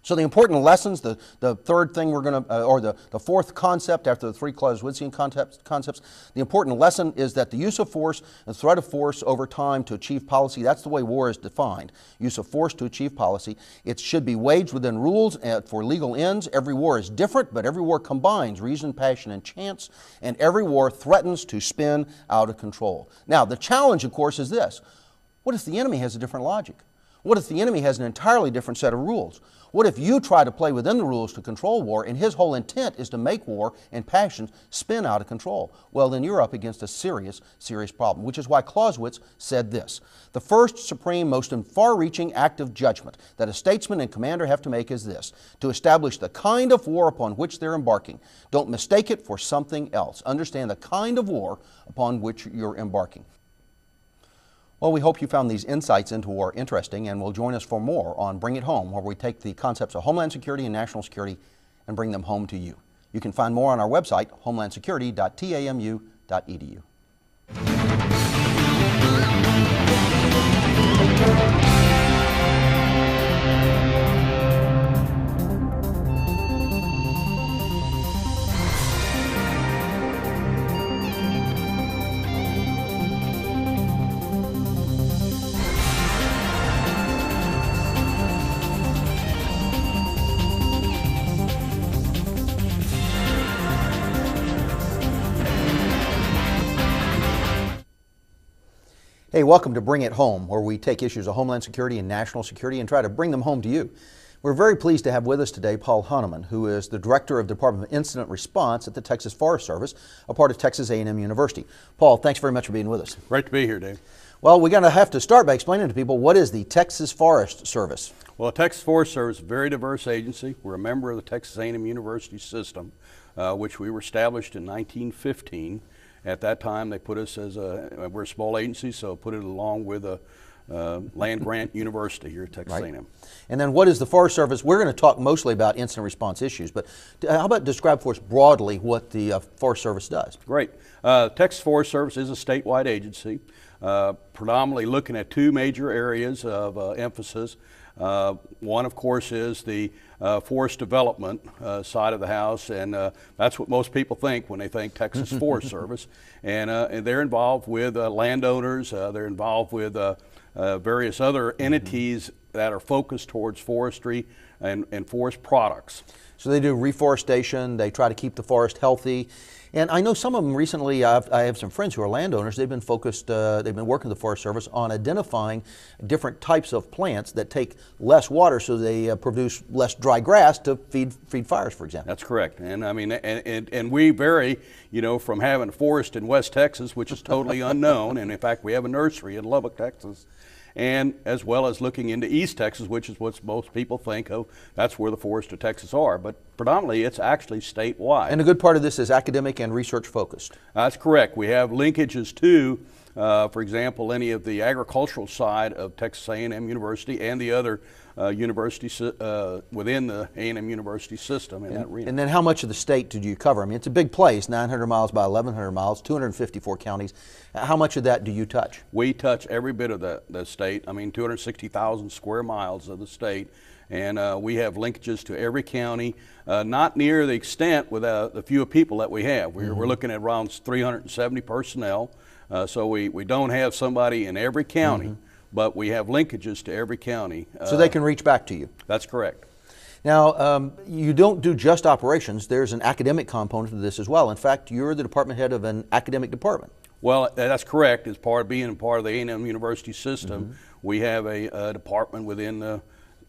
B: So the important lessons, the third thing we're going to, or the fourth concept after the three Clausewitzian concepts, the important lesson is that the use of force and threat of force over time to achieve policy, that's the way war is defined. Use of force to achieve policy. It should be waged within rules for legal ends. Every war is different, but every war combines reason, passion, and chance, and every war threatens to spin out of control. Now, the challenge, of course, is this. What if the enemy has a different logic? What if the enemy has an entirely different set of rules? What if you try to play within the rules to control war and his whole intent is to make war and passions spin out of control? Well, then you're up against a serious, serious problem, which is why Clausewitz said this. The first, supreme, most far-reaching act of judgment that a statesman and commander have to make is this, to establish the kind of war upon which they're embarking. Don't mistake it for something else. Understand the kind of war upon which you're embarking. Well, we hope you found these insights into war interesting and will join us for more on Bring It Home, where we take the concepts of Homeland Security and national security and bring them home to you. You can find more on our website, homelandsecurity.tamu.edu. Hey, welcome to Bring It Home, where we take issues of Homeland Security and national security and try to bring them home to you. We're very pleased to have with us today Paul Hanneman, who is the Director of the Department of Incident Response at the Texas Forest Service, a part of Texas A&M University. Paul, thanks very much for being with us.
F: Great to be here, Dave.
B: Well, we're going to have to start by explaining to people what is the Texas Forest Service.
F: Well, the Texas Forest Service is a very diverse agency. We're a member of the Texas A&M University system, which we were established in 1915. At that time, they put us as we're a small agency, so put it along with a land grant university here at Texas A&M.
B: And then what is the Forest Service? We're going to talk mostly about incident response issues, but how about describe for us broadly what the Forest Service does?
F: Great. Texas Forest Service is a statewide agency, predominantly looking at two major areas of emphasis. One, of course, is the forest development side of the house, and that's what most people think when they think Texas Forest Service. And they're involved with landowners, they're involved with various other entities that are focused towards forestry and forest products.
B: So they do reforestation, they try to keep the forest healthy. And I know some of them recently, I have some friends who are landowners, they've been focused, they've been working with the Forest Service on identifying different types of plants that take less water so they produce less dry grass to feed fires, for example.
F: That's correct. And I mean, and we vary, you know, from having a forest in West Texas, which is totally unknown, and in fact we have a nursery in Lubbock, Texas, and as well as looking into East Texas, which is what most people think of. That's where the forests of Texas are, but predominantly it's actually statewide.
B: And a good part of this is academic and research focused.
F: That's correct. We have linkages to, for example, any of the agricultural side of Texas A&M University and the other universities within the A&M University system in that arena.
B: And then how much of the state do you cover? I mean, it's a big place, 900 miles by 1,100 miles, 254 counties. How much of that do you touch?
F: We touch every bit of the state. I mean, 260,000 square miles of the state. And we have linkages to every county, not near the extent with the few people that we have. We're looking at around 370 personnel, so we don't have somebody in every county, but we have linkages to every county.
B: So they can reach back to you?
F: That's correct.
B: Now, you don't do just operations. There's an academic component to this as well. In fact, you're the department head of an academic department.
F: Well, that's correct. As part of being part of the A&M University system, we have a department within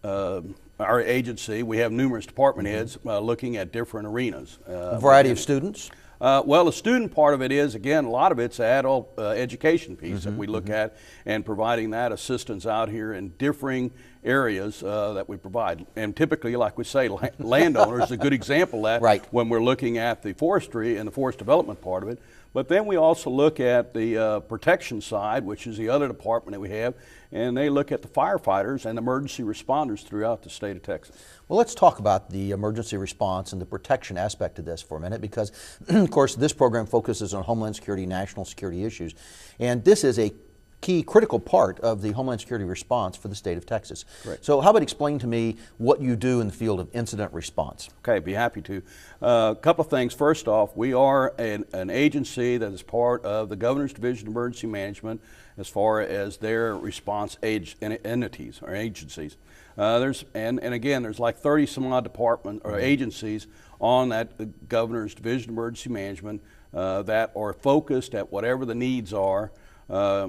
F: our agency. We have numerous department heads looking at different arenas.
B: A variety of students?
F: Well, the student part of it is, again, a lot of it's adult education piece that we look at, and providing that assistance out here in differing areas that we provide. And typically, like we say, landowners is a good example of that when we're looking at the forestry and the forest development part of it. But then we also look at the protection side, which is the other department that we have, and they look at the firefighters and emergency responders throughout the state of Texas.
B: Well, let's talk about the emergency response and the protection aspect of this for a minute, because, of course, this program focuses on Homeland Security, national security issues, and this is a key critical part of the Homeland Security response for the state of Texas.
F: Right.
B: So how about explain to me what you do in the field of incident response?
F: Okay, be happy to. A couple of things. First off, we are an agency that is part of the Governor's Division of Emergency Management as far as their response entities or agencies. And again, there's like 30 some odd departments or agencies on that Governor's Division of Emergency Management that are focused at whatever the needs are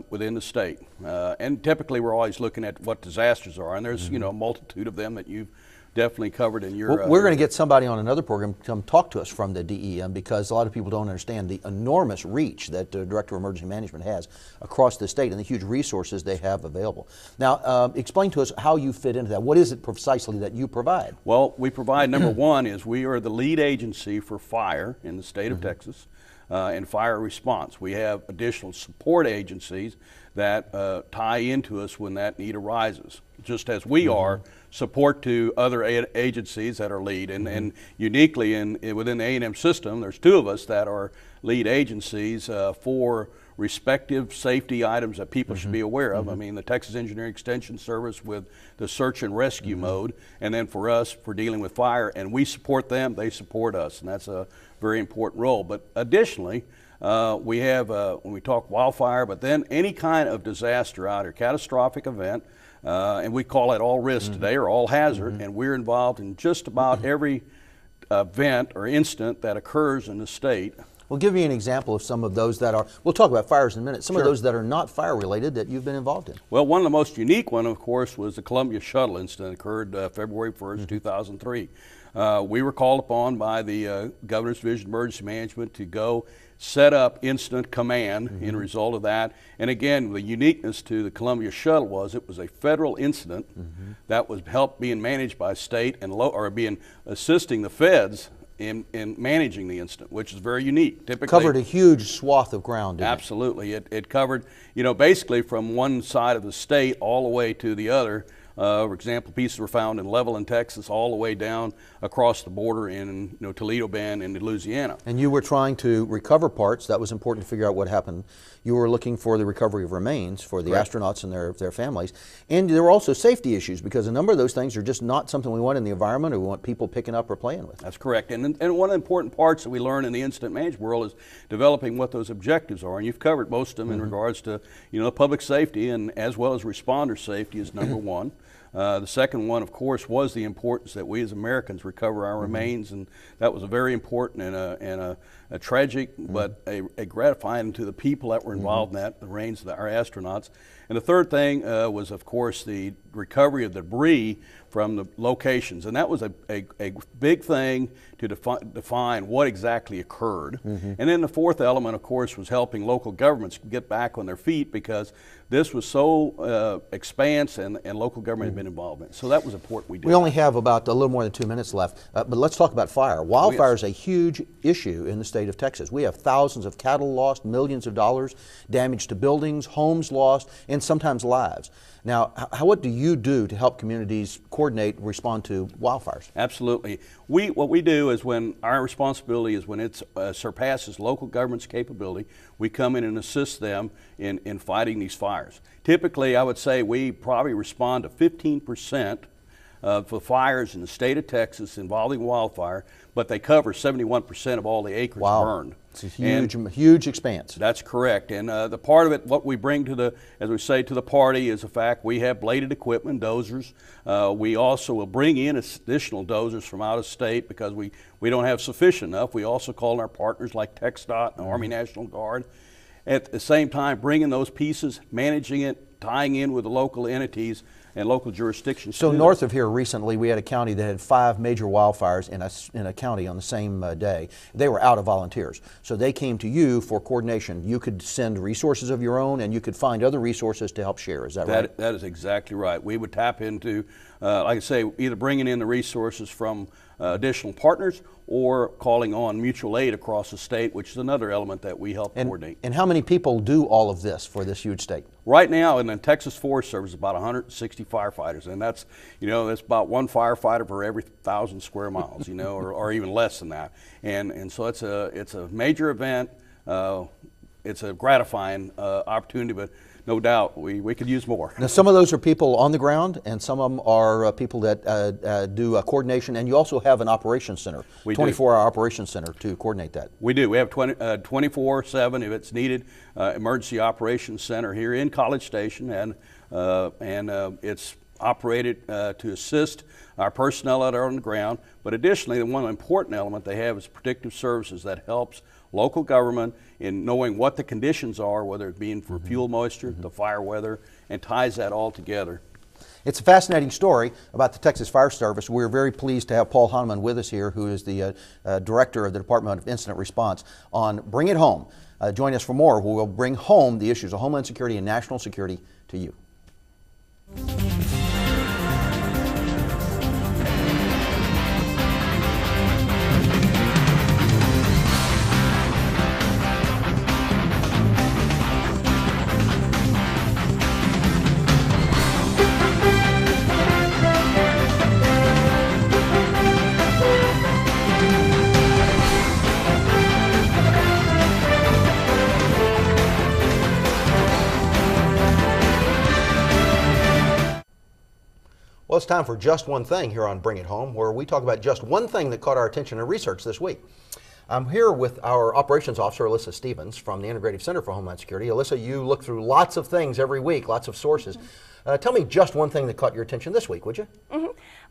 F: within the state. And typically we're always looking at what disasters are, and there's, you know, a multitude of them that you've definitely covered in your...
B: We're going to get somebody on another program to come talk to us from the DEM, because a lot of people don't understand the enormous reach that the Director of Emergency Management has across the state and the huge resources they have available. Now, explain to us how you fit into that. What is it precisely that you provide?
F: Well, we provide, number one, is we are the lead agency for fire in the state of Texas. And fire response. We have additional support agencies that tie into us when that need arises, just as we are support to other agencies that are lead. And uniquely within the A&M system, there's two of us that are lead agencies for respective safety items that people should be aware of. I mean, the Texas Engineering Extension Service with the search and rescue mode, and then for us for dealing with fire, and we support them, they support us, and that's a very important role. But additionally, we have, when we talk wildfire, but then any kind of disaster out here, catastrophic event, and we call it all risk today, or all hazard, and we're involved in just about every event or incident that occurs in the state
B: Well, give me an example of some of those that are, we'll talk about fires in a minute, some of those that are not fire related that you've been involved in.
F: Well, one of the most unique one, of course, was the Columbia Shuttle incident that occurred February 1st, 2003. We were called upon by the Governor's Division of Emergency Management to go set up incident command in result of that. And again, the uniqueness to the Columbia Shuttle was it was a federal incident that was being managed by state and assisting the feds in managing the incident, which is very unique. Typically
B: covered a huge swath of ground, didn't
F: absolutely. It covered, basically from one side of the state all the way to the other. For example, pieces were found in Levelland, Texas, all the way down across the border in Toledo Bend in Louisiana.
B: And you were trying to recover parts. That was important to figure out what happened. You were looking for the recovery of remains for the astronauts and their families. And there were also safety issues because a number of those things are just not something we want in the environment or we want people picking up or playing with.
F: That's correct. And one of the important parts that we learn in the incident management world is developing what those objectives are. And you've covered most of them in regards to public safety and as well as responder safety is number one. The second one, of course, was the importance that we as Americans recover our remains, and that was a very important and a tragic but a gratifying to the people that were involved in that, the remains of our astronauts. And the third thing was, of course, the recovery of debris from the locations, and that was a big thing to define what exactly occurred. And then the fourth element, of course, was helping local governments get back on their feet because this was so expansive and local government had been involved in it. So that was important we did.
B: We only have about a little more than 2 minutes left, but let's talk about fire. Wildfire is a huge issue in the state of Texas. We have thousands of cattle lost, millions of dollars damage to buildings, homes lost, and sometimes lives. Now, what do you do to help communities coordinate and respond to wildfires?
F: Absolutely. What we do is when our responsibility is when it surpasses local government's capability, we come in and assist them in fighting these fires. Typically, I would say we probably respond to 15% of the fires in the state of Texas involving wildfire, but they cover 71% of all the acres burned.
B: It's a huge expanse.
F: That's correct. And the part of it, what we bring to the, as we say, to the party is the fact we have bladed equipment, dozers. We also will bring in additional dozers from out of state because we don't have sufficient enough. We also call on our partners like TxDOT and Army National Guard. At the same time, bringing those pieces, managing it, tying in with the local entities and local jurisdictions.
B: So north of here recently, we had a county that had 5 major wildfires in a county on the same day. They were out of volunteers. So they came to you for coordination. You could send resources of your own and you could find other resources to help share. Is that right?
F: That is exactly right. We would tap into, like I say, either bringing in the resources from additional partners or calling on mutual aid across the state, which is another element that we help coordinate.
B: And how many people do all of this for this huge state?
F: Right now in the Texas Forest Service, about 160 firefighters, and that's that's about one firefighter for every 1,000 square miles, or even less than that. And so it's a major event. It's a gratifying opportunity, but no doubt we could use more.
B: Now, some of those are people on the ground, and some of them are people that do coordination, and you also have an operations center, 24-hour operations center to coordinate that.
F: We do. We have 24/7 if it's needed, emergency operations center here in College Station, and it's operated to assist our personnel that are on the ground. But additionally, one important element they have is predictive services that helps local government in knowing what the conditions are, whether it be for fuel moisture, the fire weather, and ties that all together.
B: It's a fascinating story about the Texas Fire Service. We're very pleased to have Paul Hanneman with us here, who is the Director of the Department of Incident Response, on Bring It Home. Join us for more. We will bring home the issues of Homeland Security and national security to you. Well, it's time for Just One Thing here on Bring It Home, where we talk about just one thing that caught our attention in research this week. I'm here with our operations officer, Alyssa Stephens, from the Integrative Center for Homeland Security. Alyssa, you look through lots of things every week, lots of sources. Tell me just one thing that caught your attention this week, would you?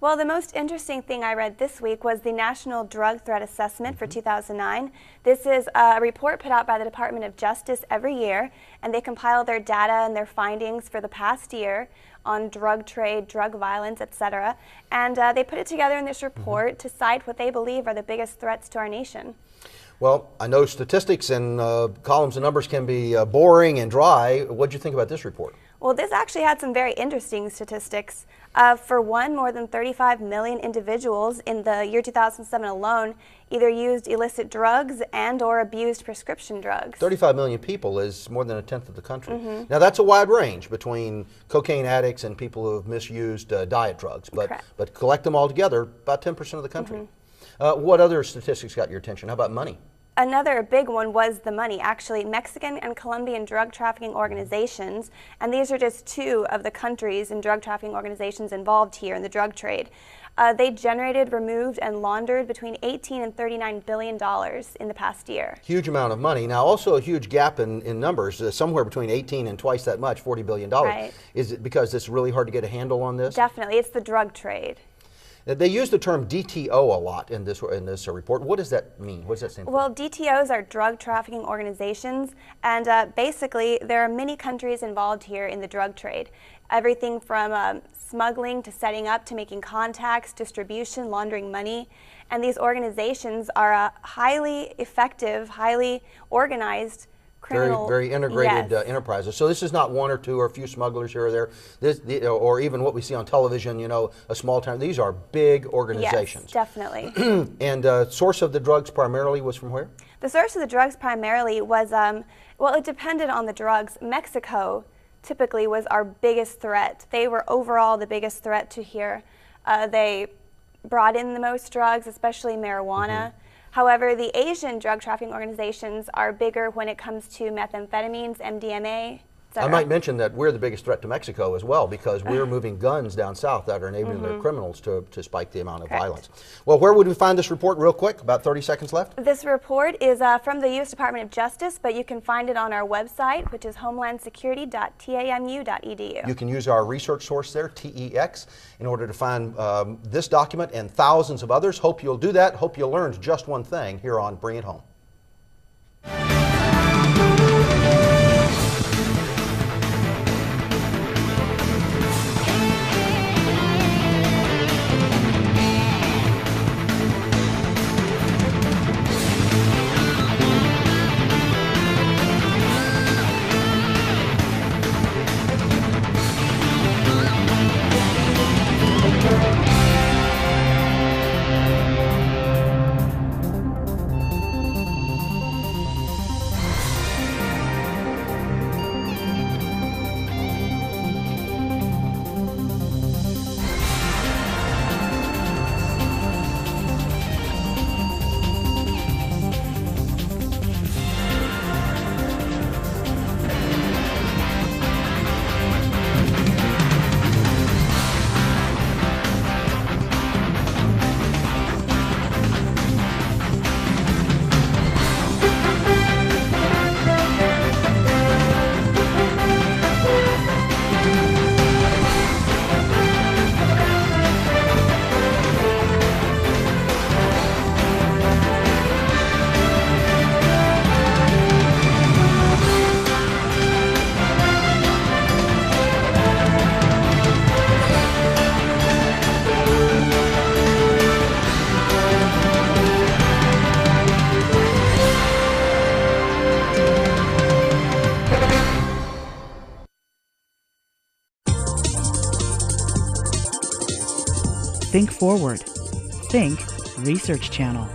E: Well, the most interesting thing I read this week was the National Drug Threat Assessment for 2009. This is a report put out by the Department of Justice every year, and they compile their data and their findings for the past year on drug trade, drug violence, etc. And they put it together in this report to cite what they believe are the biggest threats to our nation.
G: Well, I know statistics and columns and numbers can be boring and dry. What did you think about this report?
E: Well, this actually had some very interesting statistics. For one, more than 35 million individuals in the year 2007 alone either used illicit drugs and or abused prescription drugs.
G: 35 million people is more than a tenth of the country. Now that's a wide range between cocaine addicts and people who have misused diet drugs, but collect them all together, about 10% of the country. What other statistics got your attention? How about money?
E: Another big one was the money. Actually, Mexican and Colombian drug trafficking organizations, and these are just two of the countries and drug trafficking organizations involved here in the drug trade. They generated, removed, and laundered between $18 and $39 billion in the past year.
G: Huge amount of money. Now, also a huge gap in numbers, somewhere between 18 and twice that much, $40 billion.
E: Right.
G: Is it because it's really hard to get a handle on this?
E: Definitely. It's the drug trade.
G: They use the term DTO a lot in this report. What does that mean? What does that stand for?
E: Well, DTOs are drug trafficking organizations, and basically there are many countries involved here in the drug trade. Everything from smuggling to setting up to making contacts, distribution, laundering money. And these organizations are highly effective, highly organized criminal,
G: very integrated enterprises. So this is not one or two or a few smugglers here or there, or even what we see on television, you know, a small town. These are big organizations.
E: Yes, definitely.
G: And source of the drugs primarily was from where?
E: The source of the drugs primarily was, well, it depended on the drugs. Mexico typically was our biggest threat. They were overall the biggest threat to here. They brought in the most drugs, especially marijuana. However, the Asian drug trafficking organizations are bigger when it comes to methamphetamines, MDMA, etc.
G: I might mention that we're the biggest threat to Mexico as well, because we're moving guns down south that are enabling their criminals to spike the amount of violence. Well, where would we find this report real quick? About 30 seconds left.
E: This report is from the U.S. Department of Justice, but you can find it on our website, which is homelandsecurity.tamu.edu.
G: You can use our research source there, TEX, in order to find this document and thousands of others. Hope you'll do that. Hope you learned just one thing here on Bring It Home.
A: Think forward. Think Research Channel.